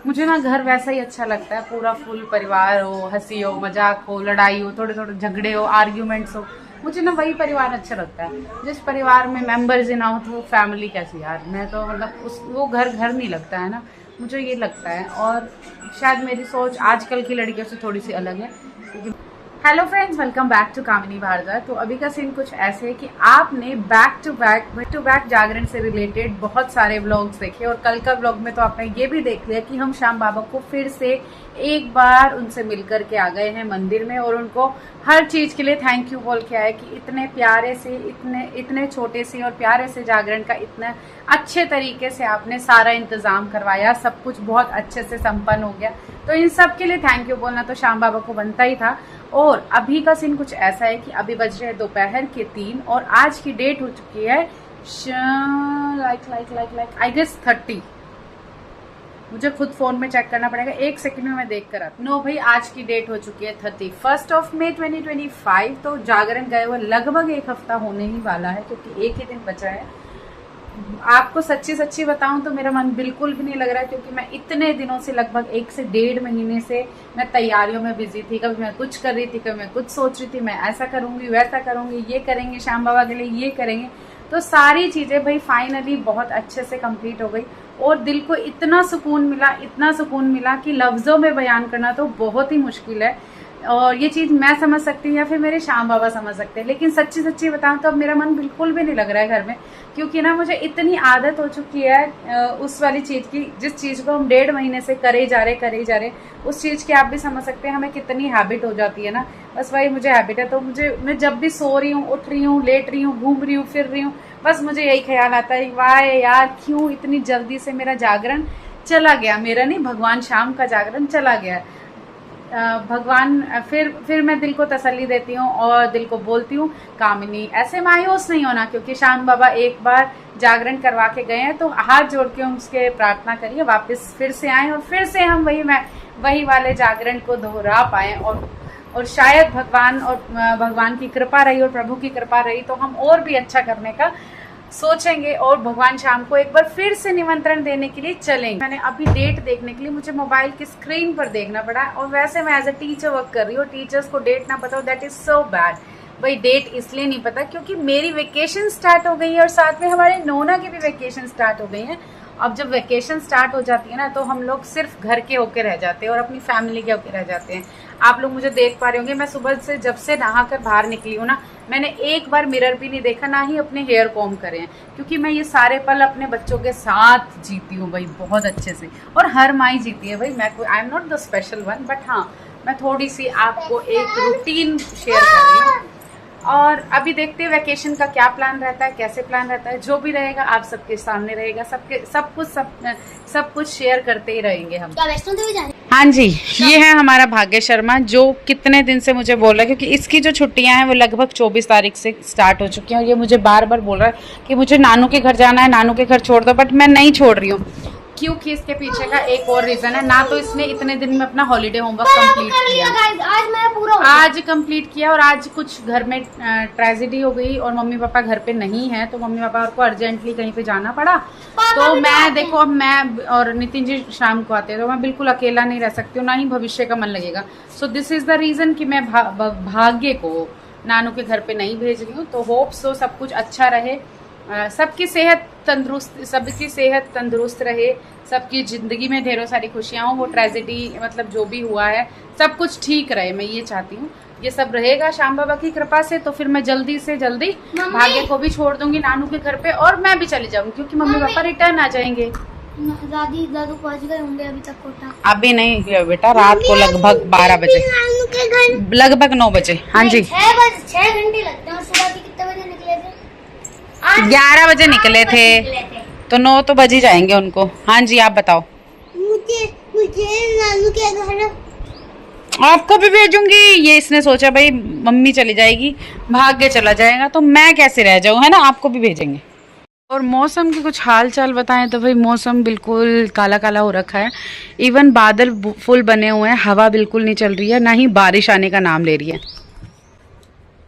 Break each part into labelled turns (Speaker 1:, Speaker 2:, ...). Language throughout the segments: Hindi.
Speaker 1: मुझे ना घर वैसा ही अच्छा लगता है, पूरा फुल परिवार हो, हंसी हो, मजाक हो, लड़ाई हो, थोड़े थोड़े झगड़े हो, आर्ग्यूमेंट्स हो। मुझे ना वही परिवार अच्छा लगता है। जिस परिवार में मेंबर्स ही ना हो तो वो फैमिली कैसी यार। मैं तो मतलब उस वो घर घर नहीं लगता है ना, मुझे ये लगता है। और शायद मेरी सोच आजकल की लड़कियों से थोड़ी सी अलग है क्योंकि hello friends, welcome back to Kamini Bhardwaj. तो अभी का सीन कुछ ऐसे है कि आपने बैक टू बैक जागरण से रिलेटेड बहुत सारे व्लॉग्स देखे और कल का व्लॉग में तो आपने ये भी देख लिया कि हम श्याम बाबा को फिर से एक बार उनसे मिलकर के आ गए हैं मंदिर में और उनको हर चीज के लिए थैंक यू बोल के आए कि इतने प्यारे से इतने छोटे से और प्यारे से जागरण का इतना अच्छे तरीके से आपने सारा इंतजाम करवाया, सब कुछ बहुत अच्छे से संपन्न हो गया। तो इन सब के लिए थैंक यू बोलना तो श्याम बाबा को बनता ही था। और अभी का सीन कुछ ऐसा है कि अभी बज रहे हैं दोपहर के 3 और आज की डेट हो चुकी है लाइक आई गेस 30। मुझे खुद फोन में चेक करना पड़ेगा, एक सेकंड में मैं देख कर आती हूँ। नो भाई, आज की डेट हो चुकी है 31 मई 2025। तो जागरण गए हुए लगभग एक हफ्ता होने ही वाला है क्योंकि एक ही दिन बचा है। आपको सच्ची बताऊं तो मेरा मन बिल्कुल भी नहीं लग रहा है क्योंकि मैं इतने दिनों से लगभग 1 से 1.5 महीने से मैं तैयारियों में बिजी थी। कभी मैं कुछ कर रही थी, कभी मैं कुछ सोच रही थी, मैं ऐसा करूंगी, वैसा करूंगी, ये करेंगे श्याम बाबा के लिए, ये करेंगे। तो सारी चीजें भाई फाइनली बहुत अच्छे से कंप्लीट हो गई और दिल को इतना सुकून मिला कि लफ्जों में बयान करना तो बहुत ही मुश्किल है। और ये चीज मैं समझ सकती हूँ या फिर मेरे श्याम बाबा समझ सकते हैं, लेकिन सच्ची बताऊं तो अब मेरा मन बिल्कुल भी नहीं लग रहा है घर में क्योंकि ना मुझे इतनी आदत हो चुकी है उस वाली चीज की, जिस चीज को हम 1.5 महीने से करे जा रहे उस चीज की आप भी समझ सकते हैं हमें कितनी हैबिट हो जाती है ना। बस वही मुझे हैबिट है। तो मैं जब भी सो रही हूँ, उठ रही हूँ, लेट रही हूँ, घूम रही हूँ, फिर रही हूँ, बस मुझे यही ख्याल आता है वाह यार क्यों इतनी जल्दी से मेरा जागरण चला गया। मेरा नहीं, भगवान श्याम का जागरण चला गया। भगवान फिर मैं दिल को तसल्ली देती हूँ और दिल को बोलती हूँ कामिनी ऐसे मायूस नहीं होना क्योंकि श्याम बाबा एक बार जागरण करवा के गए हैं तो हाथ जोड़ के उसके प्रार्थना करिए वापस फिर से आए और फिर से हम वही वाले जागरण को दोहरा पाए। और शायद भगवान की कृपा रही और प्रभु की कृपा रही तो हम और भी अच्छा करने का सोचेंगे और भगवान श्याम को एक बार फिर से निमंत्रण देने के लिए चलेंगे। मैंने अभी डेट देखने के लिए मुझे मोबाइल की स्क्रीन पर देखना पड़ा और वैसे मैं एज अ टीचर वर्क कर रही हूँ, टीचर्स को डेट ना पता हो दैट इज सो बैड। भाई डेट इसलिए नहीं पता क्योंकि मेरी वेकेशन स्टार्ट हो गई है और साथ में हमारे नोना की भी वेकेशन स्टार्ट हो गई है। अब जब वेकेशन स्टार्ट हो जाती है ना तो हम लोग सिर्फ घर के होके रह जाते हैं और अपनी फैमिली के होके रह जाते हैं। आप लोग मुझे देख पा रहे होंगे, मैं सुबह से जब से नहाकर बाहर निकली हूँ ना, मैंने एक बार मिरर भी नहीं देखा, ना ही अपने हेयर कॉम करे हैं क्योंकि मैं ये सारे पल अपने बच्चों के साथ जीती हूँ भाई बहुत अच्छे से। और हर माई जीती है भाई, मैं कोई I am not the special one, but हाँ मैं थोड़ी सी आपको एक रूटीन शेयर कर रही हूँ। और अभी देखते हैं वेकेशन का क्या प्लान रहता है, कैसे प्लान रहता है, जो भी रहेगा आप सबके सामने रहेगा, सब कुछ शेयर करते ही रहेंगे हम। हाँ जी, ये है हमारा भाग्य शर्मा जो कितने दिन से मुझे बोल रहा है क्योंकि इसकी जो छुट्टियां हैं वो लगभग 24 तारीख से स्टार्ट हो चुकी हैं और ये मुझे बार बोल रहा है कि मुझे नानू के घर जाना है, नानू के घर छोड़ दो, बट मैं नहीं छोड़ रही हूँ क्योंकि इसके पीछे का एक और रीजन है। ना तो इसने इतने दिन में अपना हॉलीडे होमवर्क कंप्लीट किया, आज कंप्लीट किया और आज कुछ घर में ट्रेजेडी हो गई और मम्मी पापा घर पे नहीं है तो मम्मी पापा को अर्जेंटली कहीं पे जाना पड़ा। तो मैं देखो, अब मैं और नितिन जी शाम को आते हैं तो मैं बिल्कुल अकेला नहीं रह सकती हूँ, ना ही भविष्य का मन लगेगा। So this is the reason कि मैं भाग्य को नानू के घर पे नहीं भेज रही हूँ। तो होप सो सब कुछ अच्छा रहे, सबकी सेहत तंदुरुस्त रहे, सबकी जिंदगी में ढेरों सारी खुशियां हो, वो ट्रेजेडी मतलब जो भी हुआ है सब कुछ ठीक रहे, मैं ये चाहती हूँ। ये सब रहेगा श्याम बाबा की कृपा से तो फिर मैं जल्दी से जल्दी भाग्य को भी छोड़ दूंगी नानू के घर पे और मैं भी चली जाऊंगी क्योंकि मम्मी पापा रिटर्न आ जाएंगे।
Speaker 2: दादू पहुंच गए होंगे अभी तक कोटा?
Speaker 1: अभी नहीं बेटा, रात को लगभग 12 बजे, लगभग 9 बजे। हाँ जी,
Speaker 2: 6 घंटे लगते हैं। और सुबह के कितने बजे निकले थे?
Speaker 1: 11 बजे निकले थे तो 9 तो बज ही जाएंगे उनको। हाँ जी, आप बताओ।
Speaker 2: मुझे नानू के घर
Speaker 1: आपको भी भेजूंगी। ये इसने सोचा भाई मम्मी चली जाएगी, भाग्य चला जाएगा तो मैं कैसे रह जाऊं, है ना, आपको भी भेजेंगे। और मौसम की कुछ हाल चाल बताएं तो भाई मौसम बिल्कुल काला काला हो रखा है, इवन बादल फुल बने हुए हैं, हवा बिल्कुल नहीं चल रही है, ना ही बारिश आने का नाम ले रही है।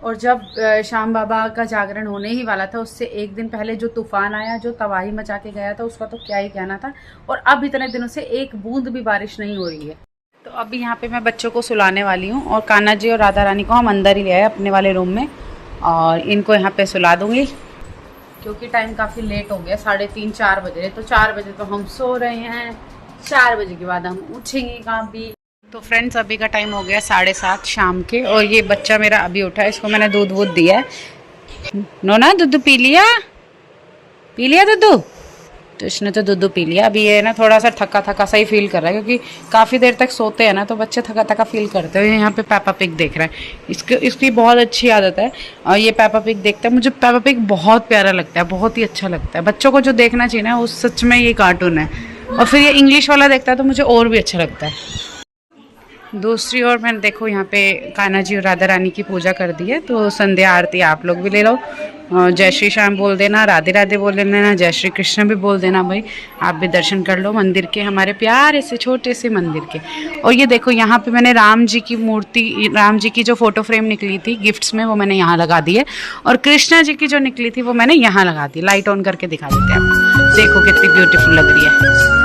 Speaker 1: और जब श्याम बाबा का जागरण होने ही वाला था उससे एक दिन पहले जो तूफान आया, जो तबाही मचा के गया था, उसका तो क्या ही कहना था। और अब इतने दिनों से एक बूंद भी बारिश नहीं हो रही है। तो अभी यहाँ पे मैं बच्चों को सुलाने वाली हूँ और कान्हा जी और राधा रानी को हम अंदर ही ले आए अपने वाले रूम में और इनको यहाँ पे सुला दूँगी क्योंकि टाइम काफ़ी लेट हो गया, 3:30-4 बजे। तो 4 बजे तो हम सो रहे हैं, 4 बजे के बाद हम उठेंगे कहाँ भी। तो फ्रेंड्स अभी का टाइम हो गया 7:30 शाम के और ये बच्चा मेरा अभी उठा है, इसको मैंने दूध वूध दिया है। नोना दूध पी लिया दूध? तो इसने तो दूध पी लिया। अभी ये ना थोड़ा सा थका थका सा ही फील कर रहा है क्योंकि काफ़ी देर तक सोते हैं ना तो बच्चे थका थका फील करते हैं। यहाँ पे पेपा पिग देख रहा है, इसकी बहुत अच्छी आदत है और ये पेपा पिग देखता है। मुझे पेपा पिग बहुत प्यारा लगता है, बहुत ही अच्छा लगता है। बच्चों को जो देखना चाहिए ना उस सच में ये कार्टून है। और फिर ये इंग्लिश वाला देखता है तो मुझे और भी अच्छा लगता है। दूसरी ओर मैंने देखो यहाँ पे कान्हा जी और राधा रानी की पूजा कर दी है। तो संध्या आरती आप लोग भी ले लो, जय श्री श्याम बोल देना, राधे राधे बोल देना, जय श्री कृष्ण भी बोल देना। भाई आप भी दर्शन कर लो मंदिर के, हमारे प्यारे से छोटे से मंदिर के। और ये देखो यहाँ पे मैंने राम जी की मूर्ति, राम जी की जो फोटो फ्रेम निकली थी गिफ्ट्स में वो मैंने यहाँ लगा दी है और कृष्णा जी की जो निकली थी वो मैंने यहाँ लगा दी। लाइट ऑन करके दिखा देते हैं आपको, देखो कितनी ब्यूटीफुल लग रही है।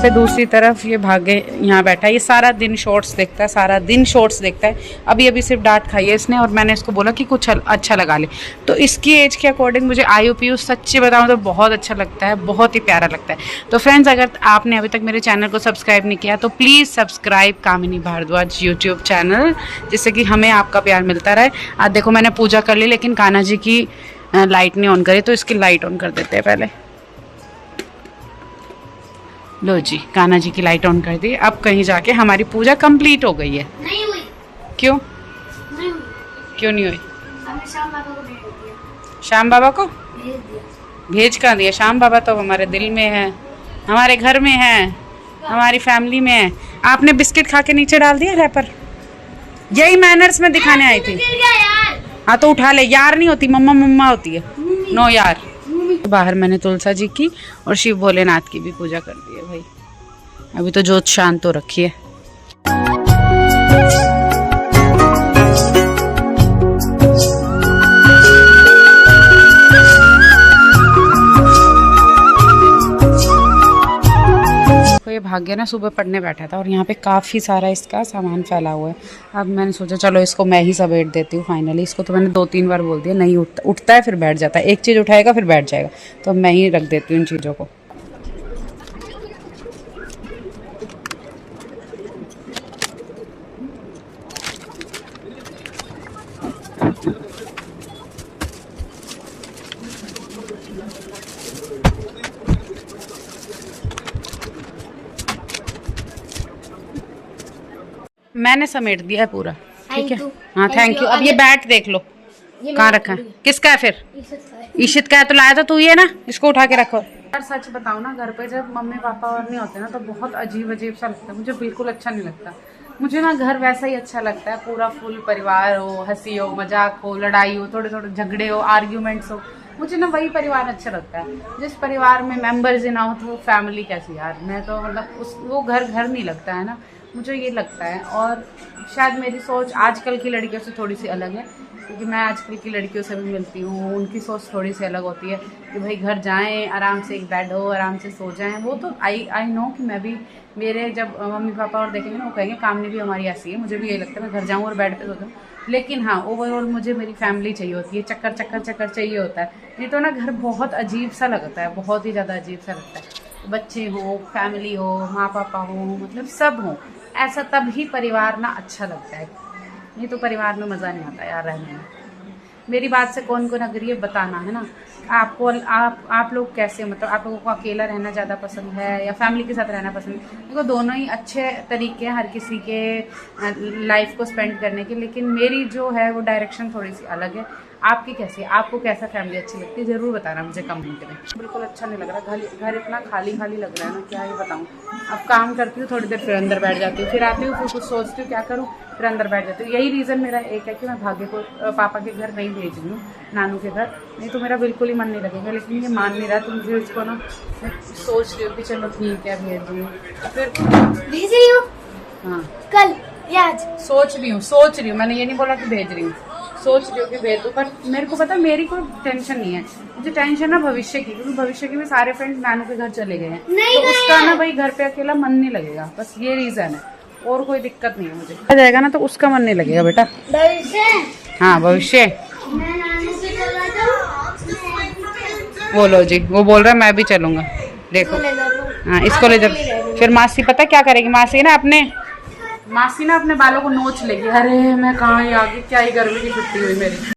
Speaker 1: पे दूसरी तरफ ये भागे यहाँ बैठा है, ये सारा दिन शॉर्ट्स देखता है, सारा दिन शॉर्ट्स देखता है। अभी सिर्फ डांट खाई है इसने और मैंने इसको बोला कि कुछ अच्छा लगा ले। तो इसकी एज के अकॉर्डिंग मुझे IUPU सच्ची बताऊँ तो बहुत अच्छा लगता है, बहुत ही प्यारा लगता है। तो फ्रेंड्स अगर आपने अभी तक मेरे चैनल को सब्सक्राइब नहीं किया तो please subscribe Kamini Bhardwaj YouTube channel, जिससे कि हमें आपका प्यार मिलता रहे। आज देखो मैंने पूजा कर ली लेकिन कान्हा जी की लाइट नहीं ऑन करी, तो इसकी लाइट ऑन कर देते हैं पहले। लो जी, कान्हा जी की लाइट ऑन कर दी। अब कहीं जाके हमारी पूजा कंप्लीट हो गई है।
Speaker 2: नहीं हुई।
Speaker 1: क्यों?
Speaker 2: नहीं हुई।
Speaker 1: क्यों नहीं हुई?
Speaker 2: हमने श्याम बाबा को भेज दिया।
Speaker 1: श्याम बाबा को
Speaker 2: भेज दिया।
Speaker 1: भेज कहाँ दिया? श्याम बाबा तो हमारे दिल में है, हमारे घर में है, हमारी फैमिली में है। आपने बिस्किट खा के नीचे डाल दिया रैपर, यही मैनर्स में दिखाने आई थी। हाँ तो उठा ले, यार नहीं होती, मम्मा मम्मा होती है, नो यार। बाहर मैंने तुलसा जी की और शिव भोलेनाथ की भी पूजा कर दी है भाई। अभी तो जोत शांत हो रखी है। तो ये भाग्य ना सुबह पढ़ने बैठा था और यहाँ पे काफ़ी सारा इसका सामान फैला हुआ है। अब मैंने सोचा चलो इसको मैं ही समेट देती हूँ फाइनली। इसको तो मैंने 2-3 बार बोल दिया, नहीं उठता है फिर बैठ जाता है, एक चीज़ उठाएगा फिर बैठ जाएगा, तो मैं ही रख देती हूँ इन चीज़ों को। मैंने समेट दिया है पूरा, ठीक है। हाँ थैंक यू। अब ये बैट देख लो कहाँ रखा है, किसका है फिर? ईशित का है। तो लाया तो तू ही है ना, इसको उठा के रखो। यार सच बताओ ना, घर पे जब मम्मी पापा और नहीं होते ना तो बहुत अजीब अजीब सा लगता है, मुझे बिल्कुल अच्छा नहीं लगता। मुझे ना घर वैसा ही अच्छा लगता है, पूरा फुल परिवार हो, हंसी हो, मजाक हो, लड़ाई हो, थोड़े थोड़े झगड़े हो, आर्ग्यूमेंट्स हो। मुझे ना वही परिवार अच्छा लगता है जिस परिवार में मेंबर्स ही ना हो तो वो फैमिली कैसी यार। मैं तो मतलब वो घर नहीं लगता है ना, मुझे ये लगता है। और शायद मेरी सोच आजकल की लड़कियों से थोड़ी सी अलग है क्योंकि मैं आजकल की लड़कियों से भी मिलती हूँ, उनकी सोच थोड़ी सी अलग होती है कि भाई घर जाएं, आराम से एक बेड हो, आराम से सो जाएं। वो तो आई नो कि मैं भी, मेरे जब मम्मी पापा और देखेंगे ना वो कहेंगे कामनी भी हमारी ऐसी है। मुझे भी यही लगता है मैं घर जाऊँ और बेड पे सो जाऊँ। लेकिन हाँ ओवरऑल मुझे मेरी फैमिली चाहिए होती है, चक्कर चक्कर चक्कर चाहिए होता है। नहीं तो ना घर बहुत अजीब सा लगता है, बहुत ही ज़्यादा अजीब सा लगता है। बच्चे हो, फैमिली हो, माँ पापा हो, मतलब सब हो, ऐसा तब ही परिवार ना अच्छा लगता है। नहीं तो परिवार में मज़ा नहीं आता यार रहने में। मेरी बात से कौन कौन अग्री है बताना, है ना। आपको आप लोग कैसे, मतलब आप लोगों को अकेला रहना ज़्यादा पसंद है या फैमिली के साथ रहना पसंद है? देखो दोनों ही अच्छे तरीके हैं हर किसी के लाइफ को स्पेंड करने के, लेकिन मेरी जो है वो डायरेक्शन थोड़ी सी अलग है। आपकी कैसी है? आपको कैसा फैमिली अच्छी लगती है ज़रूर बताना मुझे कमेंट में। बिल्कुल अच्छा नहीं लग रहा, घर इतना खाली खाली लग रहा है ना, क्या ही बताऊँ। अब काम करती हूँ थोड़ी देर, फिर अंदर बैठ जाती हूँ, फिर आती हूँ, फिर कुछ सोचती हूँ क्या करूँ, फिर अंदर बैठ जाती हूँ। यही रीज़न मेरा एक है कि मैं भाग्य को पापा के घर नहीं भेज रही हूँ, नानू के घर, नहीं तो मेरा बिल्कुल ही मन नहीं लगेगा। लेकिन ये मान नहीं रहा, तो मुझे इसको ना मैं सोच रही हूँ कि चलो ठीक है भेज दूँ। फिर
Speaker 2: भेज रही हो
Speaker 1: हाँ
Speaker 2: कल या आज?
Speaker 1: सोच रही हूँ, मैंने ये नहीं बोला कि भेज रही हूँ, सोच रही हूँ कि भेज दूँ। पर मेरे को पता है मेरी कोई टेंशन नहीं है, मुझे टेंशन है भविष्य की, क्योंकि भविष्य के भी सारे फ्रेंड्स नानू के घर चले गए हैं,
Speaker 2: नहीं
Speaker 1: तो
Speaker 2: गए
Speaker 1: उसका
Speaker 2: हैं।
Speaker 1: ना भाई घर पे अकेला मन नहीं लगेगा, बस ये रीजन है, और कोई दिक्कत नहीं है। मुझे आ जाएगा ना तो उसका मन नहीं लगेगा बेटा।
Speaker 2: भविष्य
Speaker 1: हाँ भविष्य
Speaker 2: मैं नानू के चल रहा था।
Speaker 1: बोलो जी, वो बोल रहा है मैं भी चलूंगा, देखो हाँ इसको ले जाओ। फिर मासी पता क्या करेगी, मासी ना अपने बालों को नोच लेगी। अरे मैं कहाँ ही आ गई, क्या ही गर्मी की छुट्टी हुई मेरी।